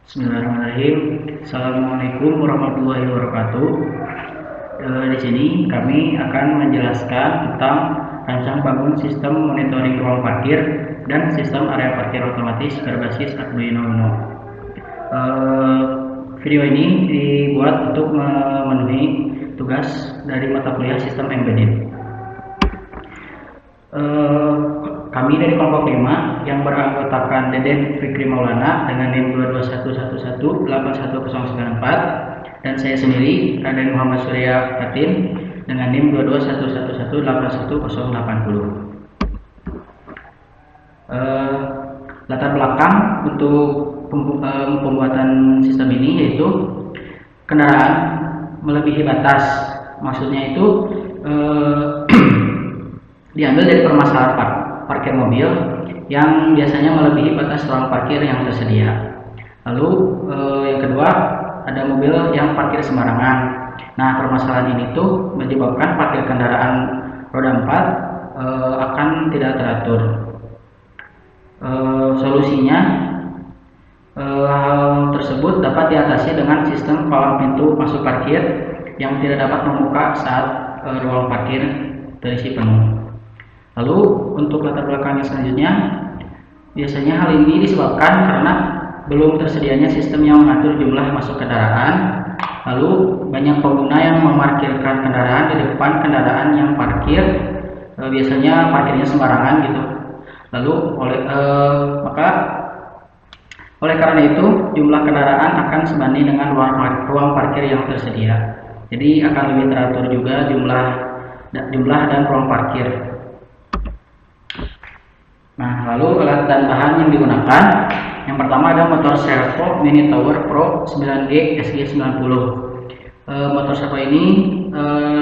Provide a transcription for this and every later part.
Bismillahirrahmanirrahim. Assalamualaikum warahmatullahi wabarakatuh. Di sini kami akan menjelaskan tentang rancang bangun sistem monitoring ruang parkir dan sistem area parkir otomatis berbasis Arduino Uno. Video ini dibuat untuk memenuhi tugas dari mata kuliah sistem embedded. Kami dari kelompok 5 yang beranggotakan Deden Fikri Maulana dengan NIM 22111811094 dan saya sendiri Raden Muhammad Surya Fatin dengan NIM 221118180. Latar belakang untuk pembuatan sistem ini yaitu kendaraan melebihi batas. Maksudnya itu diambil dari permasalahan parkir mobil yang biasanya melebihi batas ruang parkir yang tersedia. Lalu yang kedua, ada mobil yang parkir sembarangan. Nah, permasalahan ini tuh menyebabkan parkir kendaraan roda 4 akan tidak teratur. Solusinya, hal tersebut dapat diatasi dengan sistem palang pintu masuk parkir yang tidak dapat membuka saat ruang parkir terisi penuh. Lalu untuk latar belakangnya selanjutnya, biasanya hal ini disebabkan karena belum tersedianya sistem yang mengatur jumlah masuk kendaraan. Lalu banyak pengguna yang memarkirkan kendaraan di depan kendaraan yang parkir, biasanya parkirnya sembarangan gitu. Lalu oleh karena itu jumlah kendaraan akan sebanding dengan ruang parkir yang tersedia. Jadi akan lebih teratur juga jumlah dan ruang parkir. Nah, lalu alat dan bahan yang digunakan, yang pertama ada motor servo Mini Tower Pro 9G SG90. Motor servo ini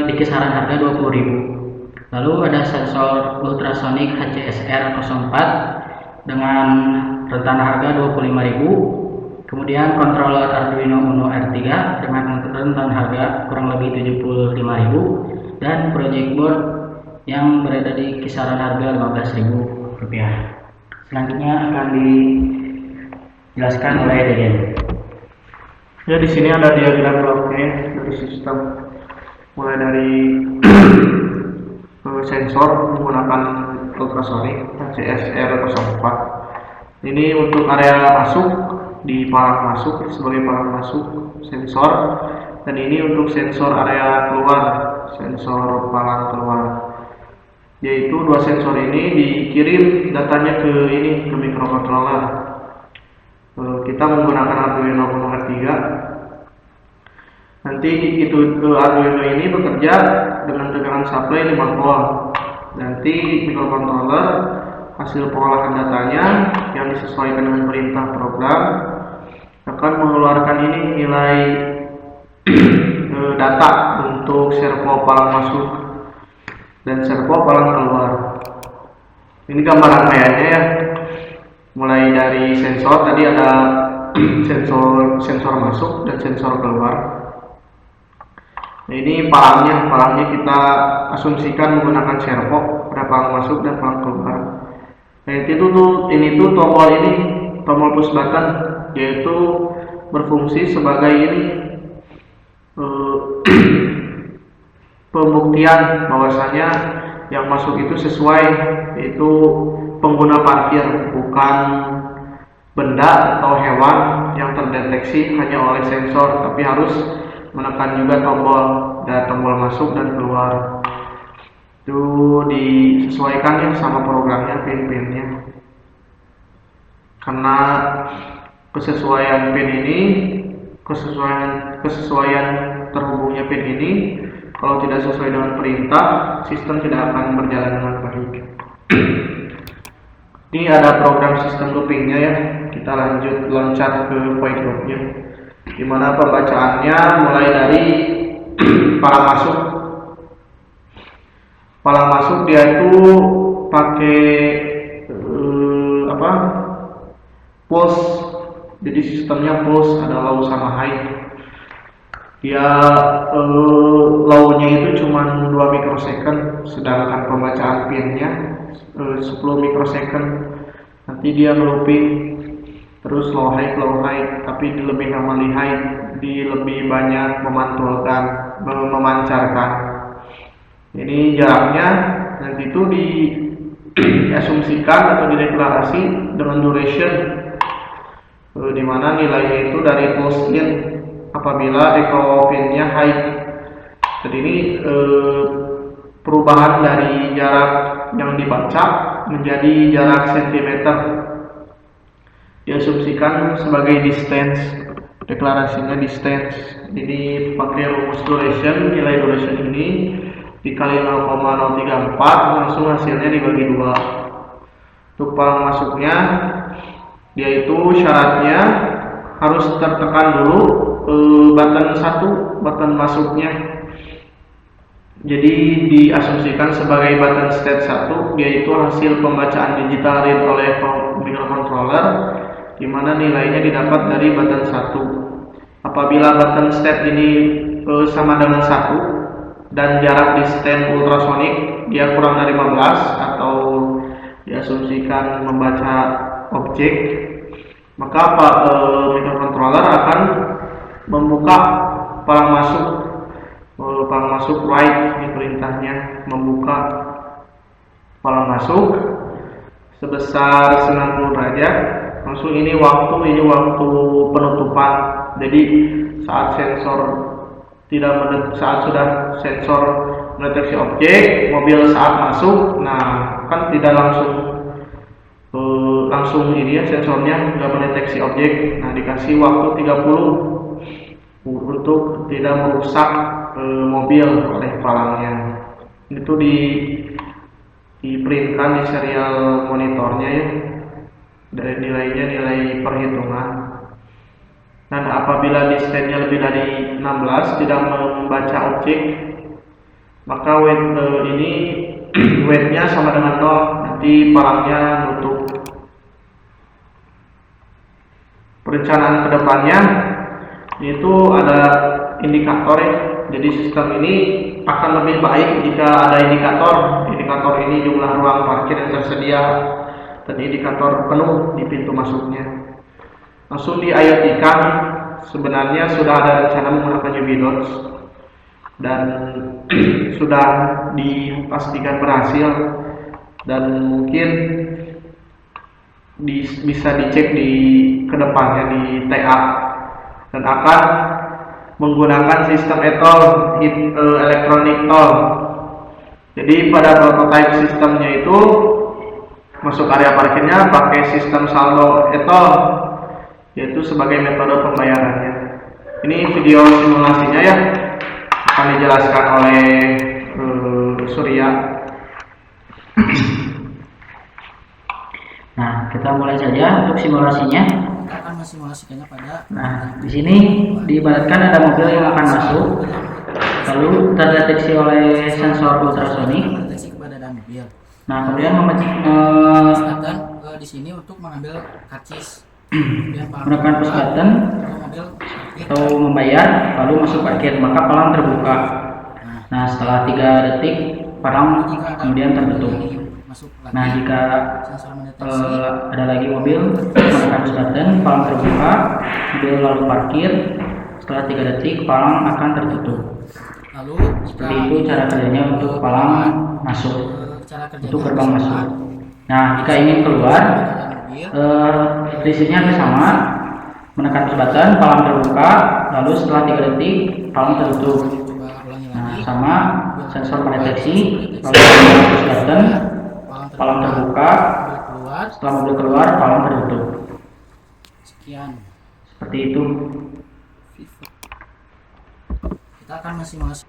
di kisaran harga 20.000. Lalu ada sensor ultrasonic HCSR 04 dengan rentan harga 25.000. Kemudian controller Arduino Uno R3 dengan rentan harga kurang lebih 75.000 dan project board yang berada di kisaran harga 15.000 rupiah. Selanjutnya akan dijelaskan oleh Deden. Ya, di sini ada diagram bloknya dari sistem, mulai dari sensor menggunakan ultrasonic HCSR04. Ini untuk area masuk di palang masuk sebagai palang masuk sensor, dan ini untuk sensor area keluar, sensor palang keluar. Yaitu dua sensor ini dikirim datanya ke microcontroller. Kita menggunakan Arduino Uno R3. Nanti itu Arduino ini bekerja dengan tegangan supply 5 volt. Nanti microcontroller hasil pengolahan datanya yang disesuaikan dengan perintah program akan mengeluarkan ini nilai data untuk servo palang masuk dan servo palang keluar. Ini gambar rangkaiannya ya. Mulai dari sensor, tadi ada sensor masuk dan sensor keluar. Nah, ini palangnya kita asumsikan menggunakan servo, ada palang masuk dan palang keluar. Nah, ini tuh tombol push button, yaitu berfungsi sebagai pembuktian bahwasanya yang masuk itu sesuai, yaitu pengguna parkir, bukan benda atau hewan yang terdeteksi hanya oleh sensor, tapi harus menekan juga tombol masuk dan keluar. Itu disesuaikan ya sama programnya, pin-pinnya. Karena kesesuaian pin ini, kesesuaian terhubungnya pin ini, kalau tidak sesuai dengan perintah, sistem tidak akan berjalan dengan baik. Ini ada program sistem loopingnya ya. Kita loncat ke void loopnya, dimana pembacaannya mulai dari palang masuk dia itu pakai pulse. Jadi sistemnya pulse, ada low sama high. Dia low-nya itu cuma 2 mikrosecond, sedangkan pembacaan pin-nya 10 mikrosecond. Nanti dia looping terus low high, tapi lebih normally high, di lebih banyak memantulkan, memancarkan. Ini jaraknya nanti itu diasumsikan atau dideklarasi dengan duration, di mana nilainya itu dari pulse in apabila echo pin-nya high. Jadi ini perubahan dari jarak yang dibaca menjadi jarak sentimeter, diasumsikan sebagai distance, deklarasinya distance. Ini pakai rumus duration, nilai duration ini dikali 0,034, langsung hasilnya dibagi 2. Untuk palang masuknya, yaitu syaratnya harus tertekan dulu button 1, button masuknya. Jadi diasumsikan sebagai button state 1, yaitu hasil pembacaan digital read oleh microcontroller, di mana nilainya didapat dari button 1. Apabila button state ini sama dengan 1 dan jarak distance ultrasonic dia kurang dari 15 atau diasumsikan membaca objek, maka microcontroller akan membuka palang masuk write. Ini perintahnya, membuka palang masuk sebesar 90 derajat. Langsung ini waktu penutupan. Jadi saat sudah sensor mendeteksi objek, mobil saat masuk, nah kan tidak langsung ini ya, sensornya nggak mendeteksi objek. Nah, dikasih waktu 30 untuk tidak merusak mobil oleh palangnya. Itu diprintkan di serial monitornya ya, dari nilai perhitungan. Dan apabila distance-nya lebih dari 16 tidak membaca objek, maka weight-nya sama dengan 0, nanti palangnya nutup. Perencanaan kedepannya itu ada indikator ya. Jadi sistem ini akan lebih baik jika ada indikator. Indikator ini jumlah ruang parkir yang tersedia dan indikator penuh di pintu masuknya. Langsung di IoT-kan, sebenarnya sudah ada rencana menggunakan UV dots dan sudah dipastikan berhasil, dan mungkin bisa dicek di kedepannya di TA, dan akan menggunakan sistem ETOL, electronic toll. Jadi pada prototype sistemnya itu masuk area parkirnya pakai sistem saldo ETOL, yaitu sebagai metode pembayarannya. Ini video simulasinya ya, akan dijelaskan oleh Surya. Nah, kita mulai saja untuk simulasinya. Kita akan mensimulasikannya pada. Nah, di sini diibaratkan ada mobil yang akan masuk, lalu terdeteksi oleh sensor ultrasonik. Mendeteksi keberadaan mobil. Nah, kemudian Sedangkan di sini untuk mengambil karcis. menekan push button Mobil parkir. atau membayar, lalu masuk parkir, maka palang terbuka. Nah, setelah 3 detik palang kemudian tertutup. Masuk lagi. Nah, jika Sensor mendeteksi. ada lagi mobil menekan push button, palang terbuka, mobil lalu parkir. Setelah 3 detik palang akan tertutup. Lalu jika Seperti itu cara kerjanya untuk palang masuk, cara kerjanya untuk gerbang sama. masuk. Nah, jika ingin keluar, Mobil. prinsipnya hampir sama. Menekan push button, palang terbuka, lalu setelah 3 detik palang tertutup. Coba ulangi Nah, lagi. sama sensor mendeteksi, lalu menekan push button, palang terbuka, Mobil keluar. setelah mobil keluar palang tertutup. Sekian. Seperti itu. Kita akan mensimulasi.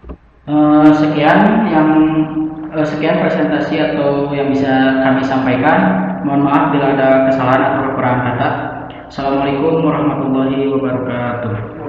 Sekian presentasi atau yang bisa kami sampaikan. Mohon maaf bila ada kesalahan atau kekurangan kata. Assalamualaikum warahmatullahi wabarakatuh.